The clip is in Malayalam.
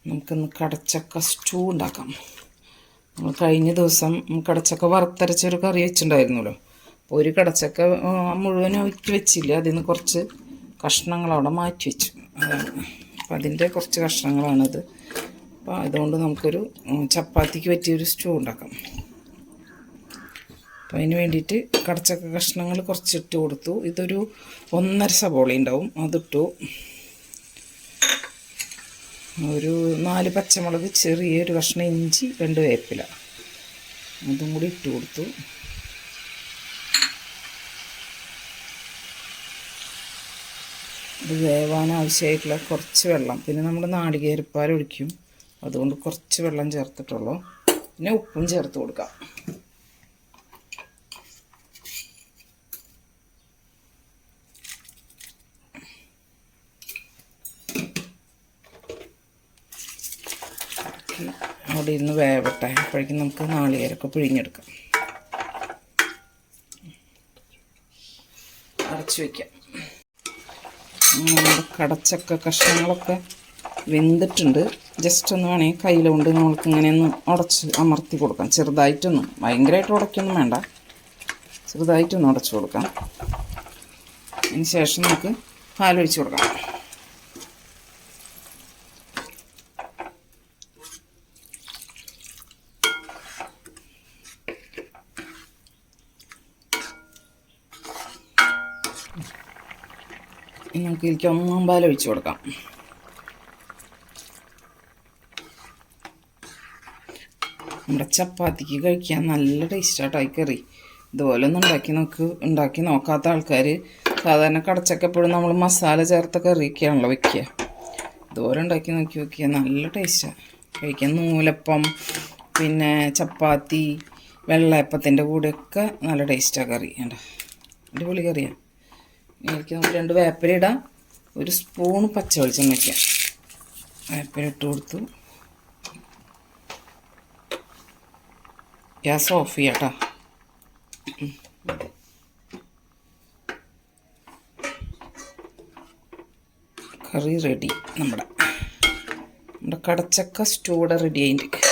നമുക്കിന്ന് കടച്ചക്ക സ്റ്റൂ ഉണ്ടാക്കാം. നമ്മൾ കഴിഞ്ഞ ദിവസം കടച്ചക്ക വറുത്തരച്ചൊരു കറി വെച്ചിട്ടുണ്ടായിരുന്നല്ലോ. അപ്പോൾ ഒരു കടച്ചക്ക മുഴുവനും ഒതുക്കി വെച്ചില്ല, അതിൽ നിന്ന് കുറച്ച് കഷ്ണങ്ങൾ അവിടെ മാറ്റി വെച്ചു. അപ്പോൾ അതിൻ്റെ കുറച്ച് കഷ്ണങ്ങളാണിത്. അപ്പോൾ അതുകൊണ്ട് നമുക്കൊരു ചപ്പാത്തിക്ക് പറ്റിയൊരു സ്റ്റൂ ഉണ്ടാക്കാം. അപ്പോൾ അതിന് വേണ്ടിയിട്ട് കടച്ചക്ക കഷ്ണങ്ങൾ കുറച്ചിട്ട് കൊടുത്തു. ഇതൊരു 1.5 സവോള ഉണ്ടാവും, അതിട്ടു. ഒരു 4 പച്ചമുളക്, ചെറിയൊരു കഷ്ണം ഇഞ്ചി, 2 വേപ്പില, അതും കൂടി ഇട്ട് കൊടുത്തു. ഇത് വേവാൻ ആവശ്യമായിട്ടുള്ള കുറച്ച് വെള്ളം, പിന്നെ നമ്മൾ നാളികേരപ്പാൽ ഒഴിക്കും, അതുകൊണ്ട് കുറച്ച് വെള്ളം ചേർത്തിട്ടുള്ളൂ. പിന്നെ ഉപ്പും ചേർത്ത് കൊടുക്കാം. അവിടെ ഇരുന്ന് വേവട്ടെ. അപ്പോഴേക്കും നമുക്ക് നാളികേരമൊക്കെ പിഴിഞ്ഞെടുക്കാം. അടച്ചു വയ്ക്കാം. നമ്മുടെ കടച്ചക്ക കഷ്ണങ്ങളൊക്കെ വെന്തിട്ടുണ്ട്. ജസ്റ്റ് ഒന്ന് വേണമെങ്കിൽ കയ്യിലുകൊണ്ട് നമ്മൾക്ക് ഇങ്ങനെ ഒന്ന് ഉടച്ച് അമർത്തി കൊടുക്കാം. ചെറുതായിട്ടൊന്നും, ഭയങ്കരമായിട്ട് ഉടയ്ക്കൊന്നും വേണ്ട, ചെറുതായിട്ടൊന്ന് ഉടച്ചു കൊടുക്കാം. അതിന് ശേഷം നമുക്ക് പാലൊഴിച്ച് കൊടുക്കാം. നമുക്ക് ഇതിലേക്ക് 1 പാൽ ഒഴിച്ച് കൊടുക്കാം. നമ്മുടെ ചപ്പാത്തിക്ക് കഴിക്കാൻ നല്ല ടേസ്റ്റാട്ടോ ഈ കറി. ഇതുപോലെ ഒന്ന് ഉണ്ടാക്കി നോക്കാത്ത ആൾക്കാർ, സാധാരണ കടച്ചക്ക എപ്പോഴും നമ്മൾ മസാല ചേർത്ത കറിയൊക്കെയാണല്ലോ വെക്കുക. ഇതുപോലെ ഉണ്ടാക്കി നോക്കിയാൽ നല്ല ടേസ്റ്റാണ് കഴിക്കാൻ. നൂലപ്പം, പിന്നെ ചപ്പാത്തി, വെള്ളയപ്പത്തിൻ്റെ കൂടെയൊക്കെ നല്ല ടേസ്റ്റാണ് കറി. അടിപൊളി കറിയാണ്. എനിക്ക് നമുക്ക് 2 വേപ്പില ഇടാം, 1 സ്പൂൺ പച്ച വെളിച്ചെണ്ണ വയ്ക്കാം. വേപ്പില ഇട്ട് കൊടുത്തു. ഗ്യാസ് ഓഫ് ചെയ്യാം കേട്ടോ. കറി റെഡി. നമ്മുടെ കടച്ചക്ക സ്റ്റൂടെ റെഡി ആയിട്ട്.